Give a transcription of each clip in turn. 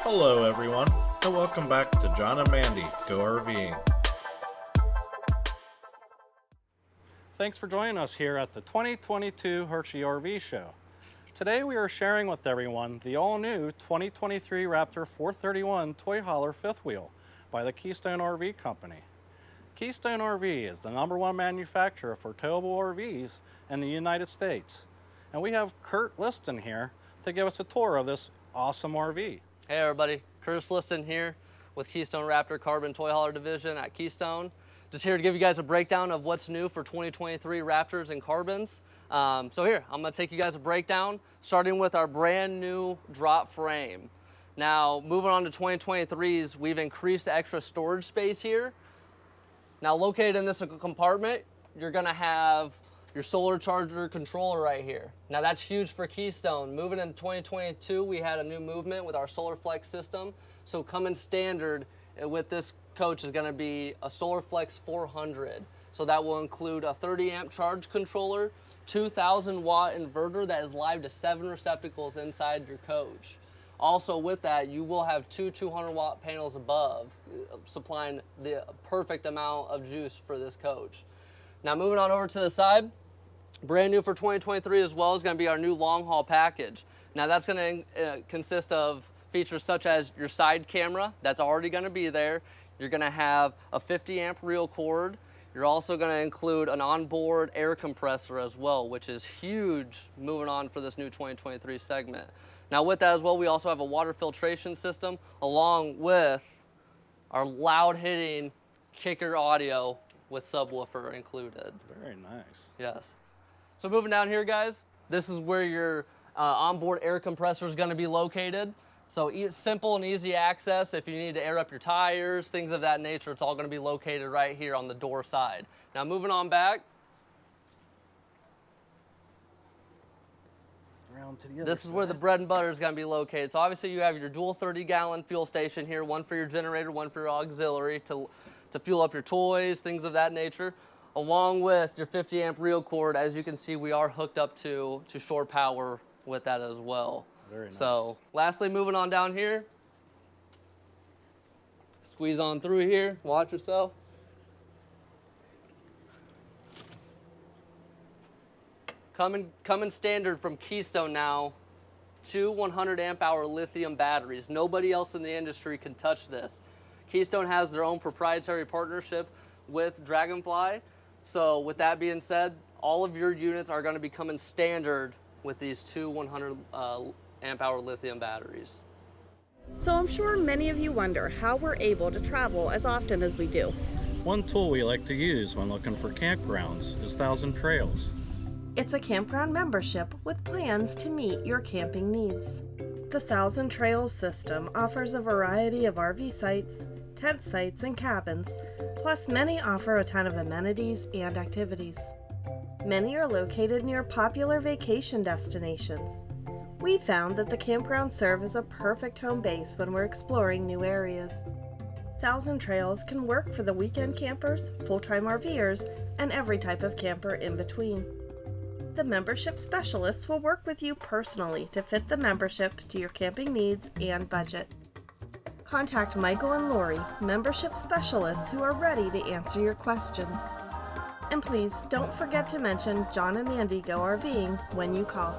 Hello everyone, and welcome back to John and Mandy Go RVing. Thanks for joining us here at the 2022 Hershey RV Show. Today we are sharing with everyone the all-new 2023 Raptor 431 toy hauler fifth wheel by the Keystone RV Company. Keystone RV is the #1 manufacturer for towable RVs in the United States. And we have Kurt Liston here to give us a tour of this awesome RV. Hey everybody, Curtis Liston here with Keystone Raptor Carbon Toy Hauler Division at Keystone. Just here to give you guys a breakdown of what's new for 2023 Raptors and Carbons. So here, I'm gonna take you guys a breakdown, starting with our brand new drop frame. Now, moving on to 2023s, we've increased the extra storage space here. Now, located in this compartment, you're gonna have your solar charger controller right here. Now that's huge for Keystone. Moving into 2022, we had a new movement with our Solar Flex system. So coming standard with this coach is gonna be a Solar Flex 400. So that will include a 30 amp charge controller, 2,000 watt inverter that is live to 7 receptacles inside your coach. Also with that, you will have two 200 watt panels above, supplying the perfect amount of juice for this coach. Now moving on over to the side, brand new for 2023 as well is going to be our new long haul package. Now that's going to consist of features such as your side camera, that's already going to be there. You're going to have a 50 amp reel cord. You're also going to include an onboard air compressor as well, which is huge moving on for this new 2023 segment. Now with that as well, we also have a water filtration system along with our loud hitting kicker audio with subwoofer included. Very nice. Yes. So moving down here, guys, this is where your onboard air compressor is going to be located. So simple and easy access. If you need to air up your tires, things of that nature, it's all going to be located right here on the door side. Now moving on back. Around to the other This is side. where the bread and butter is going to be located. So obviously you have your dual 30-gallon fuel station here, one for your generator, one for your auxiliary to fuel up your toys, things of that nature, along with your 50 amp reel cord. As you can see, we are hooked up to shore power with that as well. Very nice. So lastly, moving on down here, squeeze on through here, watch yourself. Coming standard from Keystone now, 2 100 amp hour lithium batteries. Nobody else in the industry can touch this. Keystone has their own proprietary partnership with Dragonfly. So with that being said, all of your units are going to be coming standard with these 2 100 amp hour lithium batteries. So I'm sure many of you wonder how we're able to travel as often as we do. One tool we like to use when looking for campgrounds is 1,000 Trails. It's a campground membership with plans to meet your camping needs. The 1,000 Trails system offers a variety of RV sites, tent sites, and cabins, plus many offer a ton of amenities and activities. Many are located near popular vacation destinations. We found that the campgrounds serve as a perfect home base when we're exploring new areas. 1,000 Trails can work for the weekend campers, full-time RVers, and every type of camper in between. The membership specialists will work with you personally to fit the membership to your camping needs and budget. Contact Michael and Lori, membership specialists who are ready to answer your questions. And please don't forget to mention John and Mandy Go RVing when you call.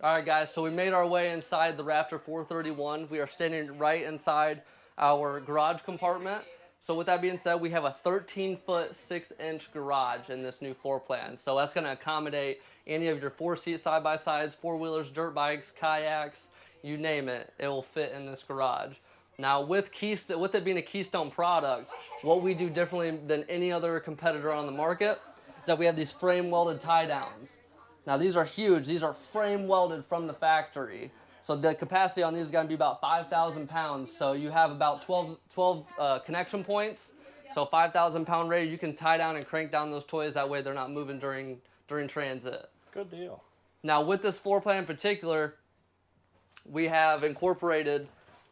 All right, guys, so we made our way inside the Raptor 431. We are standing right inside our garage compartment. So with that being said, we have a 13-foot, 6-inch garage in this new floor plan. So that's going to accommodate any of your 4-seat side-by-sides, 4-wheelers, dirt bikes, kayaks, you name it, it will fit in this garage. Now with Keystone, with it being a Keystone product, what we do differently than any other competitor on the market is that we have these frame welded tie downs. Now these are huge. These are frame welded from the factory. So the capacity on these is going to be about 5,000 pounds. So you have about 12 connection points. So 5,000 pound rated, you can tie down and crank down those toys. That way they're not moving during transit. Good deal. Now with this floor plan in particular, we have incorporated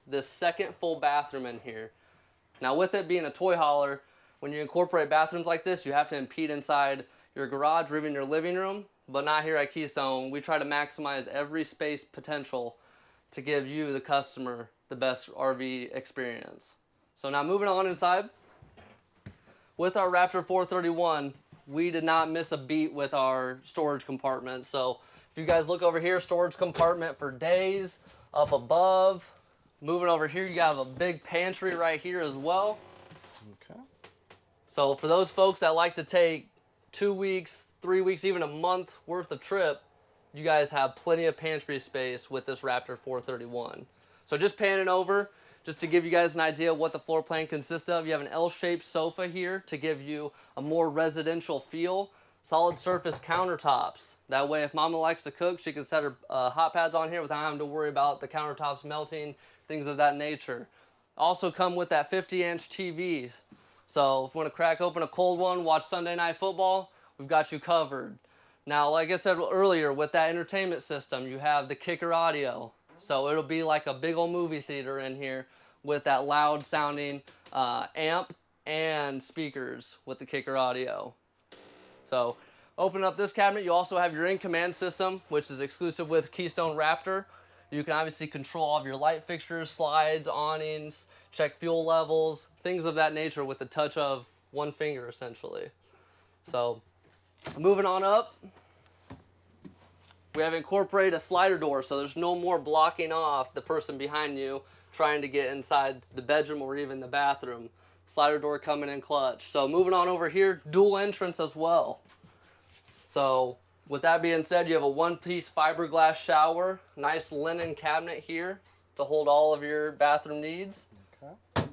this second full bathroom in here. Now with it being a toy hauler, when you incorporate bathrooms like this, you have to impede inside your garage or even your living room. But not here at Keystone. We try to maximize every space potential to give you, the customer, the best RV experience. So now moving on inside, with our Raptor 431, we did not miss a beat with our storage compartment. So if you guys look over here, storage compartment for days, up above. Moving over here, you have a big pantry right here as well. Okay. So for those folks that like to take 2 weeks, 3 weeks, even a month worth of trip, you guys have plenty of pantry space with this Raptor 431. So just panning over, just to give you guys an idea of what the floor plan consists of, you have an L-shaped sofa here to give you a more residential feel. Solid surface countertops. That way if mama likes to cook, she can set her hot pads on here without having to worry about the countertops melting, things of that nature. Also come with that 50-inch TV. So if you want to crack open a cold one, watch Sunday Night Football, we've got you covered. Now, like I said earlier, with that entertainment system, you have the kicker audio. So it'll be like a big old movie theater in here with that loud sounding amp and speakers with the kicker audio. So open up this cabinet, you also have your in-command system, which is exclusive with Keystone Raptor. You can obviously control all of your light fixtures, slides, awnings, check fuel levels, things of that nature with the touch of one finger essentially. So moving on up, we have incorporated a slider door, so there's no more blocking off the person behind you trying to get inside the bedroom or even the bathroom. Slider door coming in clutch. So moving on over here, dual entrance as well. So with that being said, you have a one-piece fiberglass shower, nice linen cabinet here to hold all of your bathroom needs. Okay.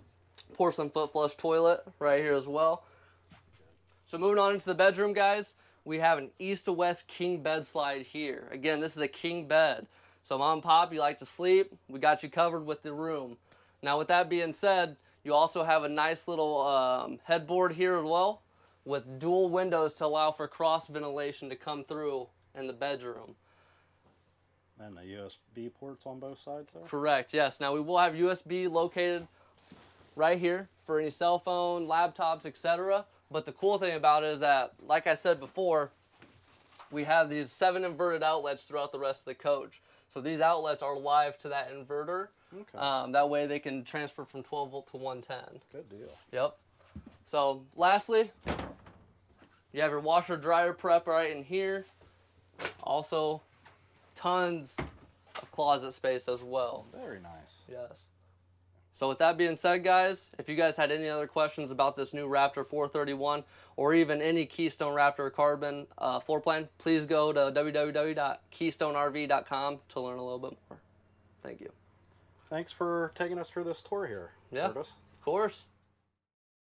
Porcelain foot flush toilet right here as well. So moving on into the bedroom, guys, we have an east to west king bed slide here. Again, this is a king bed. So mom and pop, you like to sleep, we got you covered with the room. Now with that being said, you also have a nice little headboard here as well with dual windows to allow for cross ventilation to come through in the bedroom. And the USB ports on both sides there? Correct, yes. Now we will have USB located right here for any cell phone, laptops, etc. But the cool thing about it is that, like I said before, we have these 7 inverted outlets throughout the rest of the coach. So these outlets are live to that inverter. Okay. That way they can transfer from 12 volt to 110. Good deal. Yep. So lastly, you have your washer dryer prep right in here. Also, tons of closet space as well. Very nice. Yes. So with that being said, guys, if you guys had any other questions about this new Raptor 431 or even any Keystone Raptor carbon floor plan, please go to www.keystonerv.com to learn a little bit more. Thank you. Thanks for taking us through this tour here, Yeah, Curtis. of course.